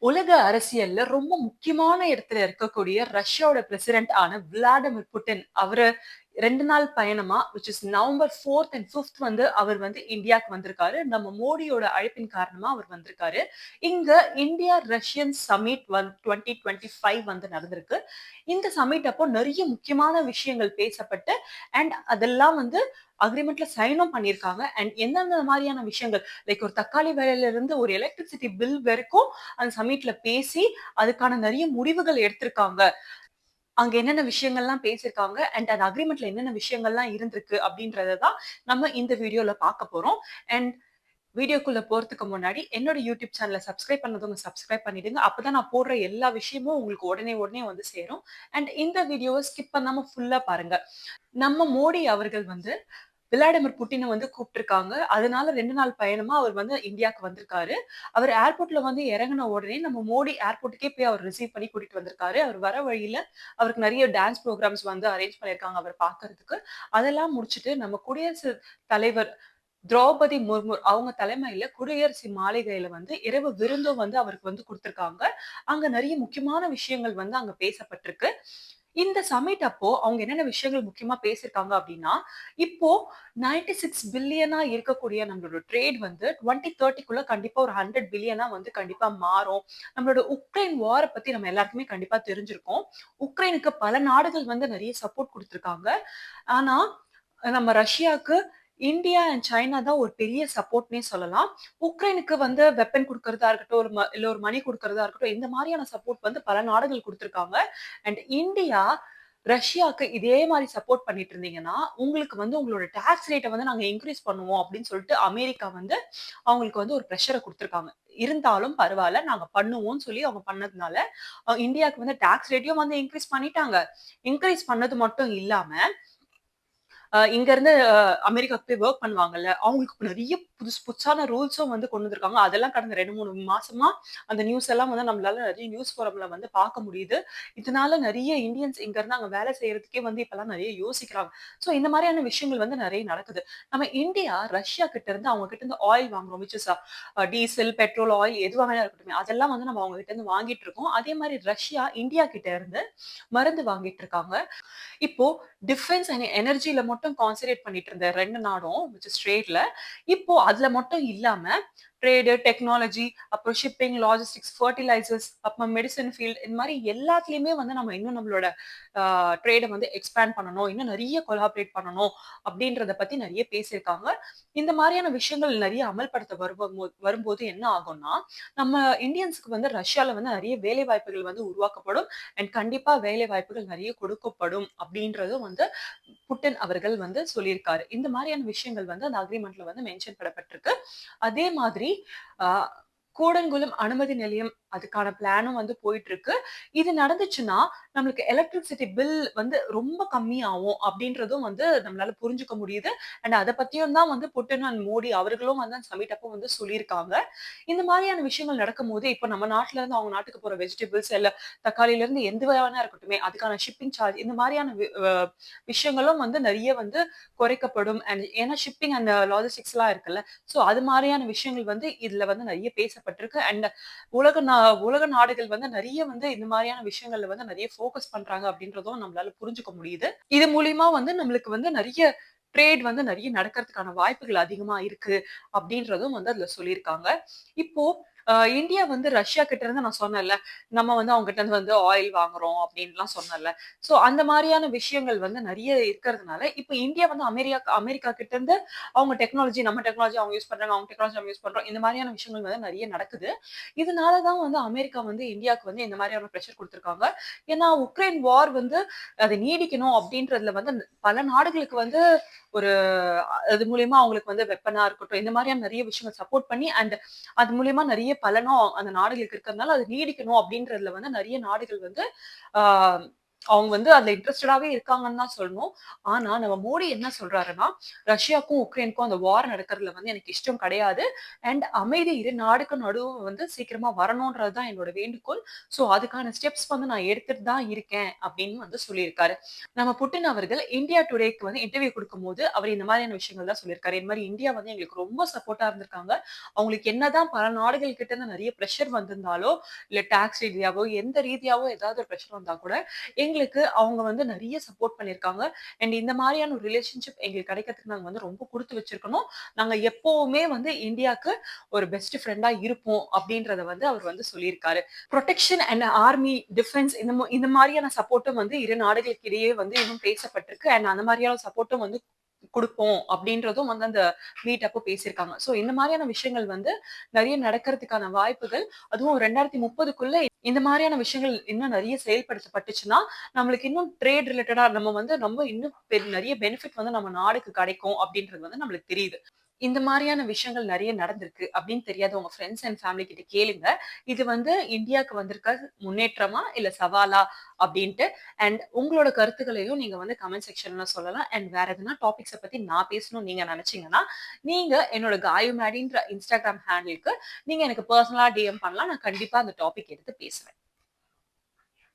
உலக அரசியல்ல ரொம்ப முக்கியமான இடத்துல இருக்கக்கூடிய ரஷ்யாவோட பிரசிடென்ட் ஆன விளாடிமிர் புட்டின் அவரு 2 நாள் பயணமா which is November 4th and 5th வந்து அவர் வந்து இந்தியாக்கு வந்திருக்காரு. நம்ம மோடியோட அழைப்பின் காரணமா அவர் வந்திருக்காரு. இங்க இந்தியா ரஷ்யன் சமிட் 2025 வந்து நடந்திருக்கு. இந்த சமிட் அப்போ நிறைய முக்கியமான விஷயங்கள் பேசப்பட்டு அண்ட் அதெல்லாம் வந்து அக்ரிமெண்ட்ல சைனும் பண்ணியிருக்காங்க. அண்ட் எந்தெந்த மாதிரியான விஷயங்கள் லைக் ஒரு தக்காளி விலையில இருந்து ஒரு எலக்ட்ரிசிட்டி பில் வரைக்கும் அந்த சமிட்ல பேசி அதுக்கான நிறைய முடிவுகள் எடுத்திருக்காங்க. அங்க என்னென்ன விஷயங்கள்லாம் பேசியிருக்காங்க அண்ட் அந்த அக்ரிமெண்ட்ல என்னென்ன விஷயங்கள்லாம் இருந்திருக்கு அப்படின்றத தான் நம்ம இந்த வீடியோல பார்க்க போறோம். அண்ட் வீடியோக்குள்ள போறதுக்கு முன்னாடி என்னோட யூடியூப் சேனலை சப்ஸ்கிரைப் பண்ணதும் சப்ஸ்கிரைப் பண்ணிடுங்க. அப்பதான் நான் போடுற எல்லா விஷயமும் உங்களுக்கு உடனே உடனே வந்து சேரும். அண்ட் இந்த வீடியோவை ஸ்கிப் பண்ணாம ஃபுல்லா பாருங்க. நம்ம மோடி அவர்கள் வந்து விளாடிமிர் புட்டினை வந்து கூப்பிட்டிருக்காங்க. அதனால 2 நாள் பயணமா அவர் வந்து இந்தியாவுக்கு வந்திருக்காரு. அவர் ஏர்போர்ட்ல வந்து இறங்குன உடனே நம்ம மோடி ஏர்போர்ட்டுக்கே போய் அவர் ரிசீவ் பண்ணி கூட்டிட்டு வந்திருக்காரு. அவர் வர வழியில அவருக்கு நிறைய டான்ஸ் ப்ரோகிராம்ஸ் வந்து அரேஞ்ச் பண்ணியிருக்காங்க அவர் பார்க்கறதுக்கு. அதெல்லாம் முடிச்சுட்டு நம்ம குடியரசு தலைவர் திரௌபதி முர்மு அவங்க தலைமையில குடியரசு மாளிகையில வந்து இரவு விருந்தும் வந்து அவருக்கு வந்து குடுத்திருக்காங்க. அங்க நிறைய முக்கியமான விஷயங்கள் வந்து அங்க பேசப்பட்டிருக்கு. இந்த சமிட் அப்போ அவங்க என்னென்ன விஷயங்கள் முக்கியமா பேசியிருக்காங்க அப்படின்னா, இப்போ 96 பில்லியனா இருக்கக்கூடிய நம்மளோட ட்ரேட் வந்து 2030க்குள்ள கண்டிப்பா ஒரு 100 பில்லியனா வந்து கண்டிப்பா மாறும். நம்மளோட உக்ரைன் வார பத்தி நம்ம எல்லாருக்குமே கண்டிப்பா தெரிஞ்சிருக்கும். உக்ரைனுக்கு பல நாடுகள் வந்து நிறைய சப்போர்ட் குடுத்திருக்காங்க. ஆனா, நம்ம ரஷ்யாக்கு இந்தியா அண்ட் சைனா தான் ஒரு பெரிய சப்போர்ட்னே சொல்லலாம். உக்ரைனுக்கு வந்து வெப்பன் குடுக்கறதா இருக்கட்டும், இல்ல ஒரு மணி குடுக்கறதா இருக்கட்டும், இந்த மாரியான சப்போர்ட் வந்து பல நாடுகள் குடுத்திருக்காங்க. அண்ட் இந்தியா ரஷ்யாக்கு இதே மாரி சப்போர்ட் பண்ணிட்டு இருந்தீங்கன்னா, உங்களுக்கு வந்து உங்களோட டாக்ஸ் ரேட்ட வந்து நாங்க இன்கிரீஸ் பண்ணுவோம் அப்படின்னு சொல்லிட்டு அமெரிக்கா வந்து அவங்களுக்கு வந்து ஒரு பிரஷர குடுத்திருக்காங்க. இருந்தாலும் பரவால்ல, நாங்க பண்ணுவோம்னு சொல்லி அவங்க பண்ணதுனால, இந்தியாக்கு வந்து டாக்ஸ் ரேட்டையும் வந்து இன்கிரீஸ் பண்ணிட்டாங்க. இன்கிரீஸ் பண்ணது மட்டும் இல்லாம இங்க இருந்து அமெரிக்காக்கு போய் வொர்க் பண்ணுவாங்கல்ல, அவங்களுக்கு நெறைய புதுசு புதுசான ரூல்ஸும் வந்து கொண்டு வந்திருக்காங்க. அதெல்லாம் கடந்த 2, 3 மாசமா அந்த நியூஸ் எல்லாம் வந்து நம்மளால நெறைய நியூஸ் ஃபோரம்ல வந்து பார்க்க முடியுது. இதனால நெறைய இந்தியன்ஸ் இங்க இருந்து அங்க வேலை செய்யறதுக்கே வந்து இப்பல்லாம் நெறைய யோசிக்கிறாங்க. சோ இந்த மாரியான விஷயங்கள் வந்து நெறைய நடக்குது. நம்ம இந்தியா ரஷ்யா கிட்ட இருந்து அவங்க கிட்ட இருந்து ஆயில் வாங்குறோம். Which is diesel, petrol, oil எதுவா வேணா இருக்கட்டுமே. அதெல்லாம் வந்து நம்ம அவங்க கிட்ட இருந்து வாங்கிட்டு இருக்கோம். அதே மாரி ரஷ்யா இந்தியா கிட்ட இருந்து மருந்து வாங்கிட்டு இருக்காங்க. இப்போ டிஃபென்ஸ் அண்ட் எனர்ஜில மட்டும் கான்சன்ட்ரேட் பண்ணிட்டு இருந்த 2 நாடும் விச் இஸ் ட்ரேட்ல இப்போ அதுல மட்டும் இல்லாம ட்ரேடு, டெக்னாலஜி, அப்புறம் ஷிப்பிங், லாஜிஸ்டிக்ஸ், ஃபெர்டிலைசர்ஸ், அப்புறம் மெடிசின் ஃபீல்ட் இந்த மாரி எல்லாத்துலயுமே வந்து நம்ம இன்னும் நம்மளோட ட்ரேட வந்து எக்ஸ்பேண்ட் பண்ணணும். இன்னும் நெறைய கொலாபரேட் பண்ணணும் அப்படின்றத பத்தி நெறைய பேசியிருக்காங்க. இந்த மாரியான விஷயங்கள் நெறைய அமல்படுத்த வரும்போது என்ன ஆகும்னா, நம்ம இந்தியன்ஸ்க்கு வந்து ரஷ்யால வந்து நெறைய வேலை வாய்ப்புகள் வந்து உருவாக்கப்படும். அண்ட் கண்டிப்பா வேலை வாய்ப்புகள் நெறைய கொடுக்கப்படும் அப்படின்றதும் வந்து புட்டின் அவர்கள் வந்து சொல்லியிருக்காரு. இந்த மாரியான விஷயங்கள் வந்து அந்த அக்ரீமெண்ட்ல வந்து மென்ஷன் பண்ணப்பட்டிருக்கு. அதே மாதிரி அ கூடங்குளம் அனுமதி நிலையம் அதுக்கான பிளானும் வந்து போயிட்டு இருக்கு. இது நடந்துச்சுன்னா, நம்மளுக்கு எலக்ட்ரிசிட்டி பில் வந்து ரொம்ப கம்மியாவும் அப்படின்றதும் வந்து நம்மளால புரிஞ்சுக்க முடியுது. அண்ட் அத பத்தியும் தான் வந்து புட்டின் அண்ட் மோடி அவர்களும் வந்து அந்த சமிட் அப்போ வந்து சொல்லியிருக்காங்க. இந்த மாரியான விஷயங்கள் நடக்கும்போது, இப்ப நம்ம நாட்டுல இருந்து அவங்க நாட்டுக்கு போற வெஜிடபிள்ஸ் இல்ல தக்காளியில இருந்து எந்த வேணா இருக்கட்டுமே, அதுக்கான ஷிப்பிங் சார்ஜ் இந்த மாரியான விஷயங்களும் வந்து நெறைய வந்து குறைக்கப்படும். அண்ட் ஏன்னா ஷிப்பிங் அண்ட் லாஜிஸ்டிக்ஸ்லாம் இருக்குல்ல. சோ அது மாரியான விஷயங்கள் வந்து இதுல வந்து நெறைய பேசப்பட்டிருக்கு. அண்ட் உலக நா உலக நாடுகள் வந்து நெறைய வந்து இந்த மாரியான விஷயங்கள்ல வந்து நெறைய ஃபோக்கஸ் பண்றாங்க அப்படின்றதும் நம்மளால புரிஞ்சுக்க முடியுது. இது மூலியமா வந்து நம்மளுக்கு வந்து நெறைய ட்ரேட் வந்து நெறைய நடக்கிறதுக்கான வாய்ப்புகள் அதிகமா இருக்கு அப்படின்றதும் வந்து அதுல சொல்லியிருக்காங்க. இப்போ இந்தியா வந்து ரஷ்யா கிட்ட இருந்து நான் சொன்னேன்ல, நம்ம வந்து அவங்க கிட்ட இருந்து வந்து ஆயில் வாங்குறோம் அப்படின்லாம் சொன்னேன்ல. சோ அந்த மாரியான விஷயங்கள் வந்து நெறைய இருக்கிறதுனால, இப்ப இந்தியா வந்து அமெரிக்கா கிட்ட இருந்து அவங்க டெக்னாலஜி நம்ம டெக்னாலஜி அவங்க யூஸ் பண்றாங்க. அவங்க டெக்னாலஜி நம்ம யூஸ் பண்றோம். இந்த மாரியான விஷயங்கள் வந்து நெறைய நடக்குது. இதனால தான் வந்து அமெரிக்கா வந்து இந்தியாவுக்கு வந்து இந்த மாரியான பிரஷர் குடுத்திருக்காங்க. ஏன்னா உக்ரைன் வார் வந்து அது நீடிக்கணும் அப்படின்றதுல வந்து பல நாடுகளுக்கு வந்து ஒரு அது மூலியமா அவங்களுக்கு வந்து வெப்பனா இருக்கட்டும், இந்த மாரியான நெறைய விஷயங்கள் சப்போர்ட் பண்ணி அண்ட் அது மூலியமா நெறைய பலனும் அந்த நாடுகளுக்கு இருக்கிறதுனால அது நீடிக்கணும் அப்படின்றதுல வந்து நெறைய நாடுகள் வந்து ஆ அவங்க வந்து அதுல இன்ட்ரஸ்டடாவே இருக்காங்கன்னு தான் சொல்லணும். ஆனா நம்ம மோடி என்ன சொல்றாருன்னா, ரஷ்யாக்கும், உக்ரைனுக்கும் அந்த வார் நடக்கிறதுல வந்து எனக்கு இஷ்டம் கிடையாது. அண்ட் அமைதி இரு நாடுக்கும் நடுவுல வந்து சீக்கிரமா வரணும்ன்றது தான் என்னோட வேண்டுகோள். ஸோ அதுக்கான ஸ்டெப்ஸ் வந்து நான் எடுத்துட்டு தான் இருக்கேன் அப்படின்னு வந்து சொல்லியிருக்காரு. நம்ம புட்டின் அவர்கள் இந்தியா டுடேக்கு வந்து இன்டர்வியூ குடுக்கும்போது, அவர் இந்த மாதிரியான விஷயங்கள் தான் சொல்லியிருக்காரு. இந்த மாரி இந்தியா வந்து எங்களுக்கு ரொம்ப சப்போர்ட்டா இருந்திருக்காங்க. அவங்களுக்கு என்னதான் பல நாடுகள் கிட்ட இருந்து நெறைய பிரஷர் வந்திருந்தாலோ, இல்ல டாக்ஸ் ரீதியாவோ, எந்த ரீதியாவோ ஏதாவது ஒரு பிரஷர் வந்தா கூட, எங்களுக்கு அவங்க வந்து நெறைய சப்போர்ட் பண்ணியிருக்காங்க. அண்ட் இந்த மாரியான ஒரு ரிலேஷன்ஷிப் எங்களுக்கு கிடைக்கிறதுக்கு நாங்க வந்து ரொம்ப குடுத்து வச்சிருக்கணும். நாங்க எப்பவுமே வந்து இந்தியாக்கு ஒரு பெஸ்ட் ஃபிரெண்டா இருப்போம் அப்படின்றத வந்து அவர் வந்து சொல்லியிருக்காரு. புரொடெக்ஷன் அண்ட் ஆர்மி, டிஃபென்ஸ் இந்த மாரியான சப்போர்ட்டும் வந்து இரு நாடுகளுக்கு இடையே வந்து இன்னும் பேசப்பட்டிருக்கு. அண்ட் அந்த மாரியான சப்போர்ட்டும் வந்து குடுப்போம் அப்படின்றதும் வந்து அந்த மீட் அப்போ பேசியிருக்காங்க. ஸோ இந்த மாரியான விஷயங்கள் வந்து நெறைய நடக்கிறதுக்கான வாய்ப்புகள், அதுவும் 2030க்குள்ள இந்த மாரியான விஷயங்கள் இன்னும் நெறைய செயல்படுத்தப்பட்டுச்சுன்னா, நம்மளுக்கு இன்னும் ட்ரேட் ரிலேட்டடா நம்ம வந்து நம்ம இன்னும் நெறைய பெனிஃபிட் வந்து நம்ம நாடுக்கு கிடைக்கும் அப்படின்றது வந்து நம்மளுக்கு தெரியுது. இந்த மாரியான விஷயங்கள் நெறைய நடந்திருக்கு அப்படின்னு தெரியாத உங்க ஃப்ரெண்ட்ஸ் அண்ட் ஃபேமிலி கிட்ட கேளுங்க. இது வந்து இந்தியாக்கு வந்திருக்க முன்னேற்றமா? இல்ல சவாலா? அப்படின்ட்டு. அண்ட் உங்களோட கருத்துக்களையும் நீங்க வந்து கமெண்ட் செக்ஷன்ல சொல்லலாம். அண்ட் வேற எதனா டாபிக்ஸ பத்தி நான் பேசணும்னு நீங்க நெனச்சீங்கன்னா, நீங்க என்னோட காயு மேடின்ற Instagram ஹேண்டிலுக்கு நீங்க எனக்கு பெர்சனலா டிஎம் பண்ணலாம். நான் கண்டிப்பா அந்த டாபிக் எடுத்து பேசுவேன்.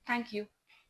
Thank you.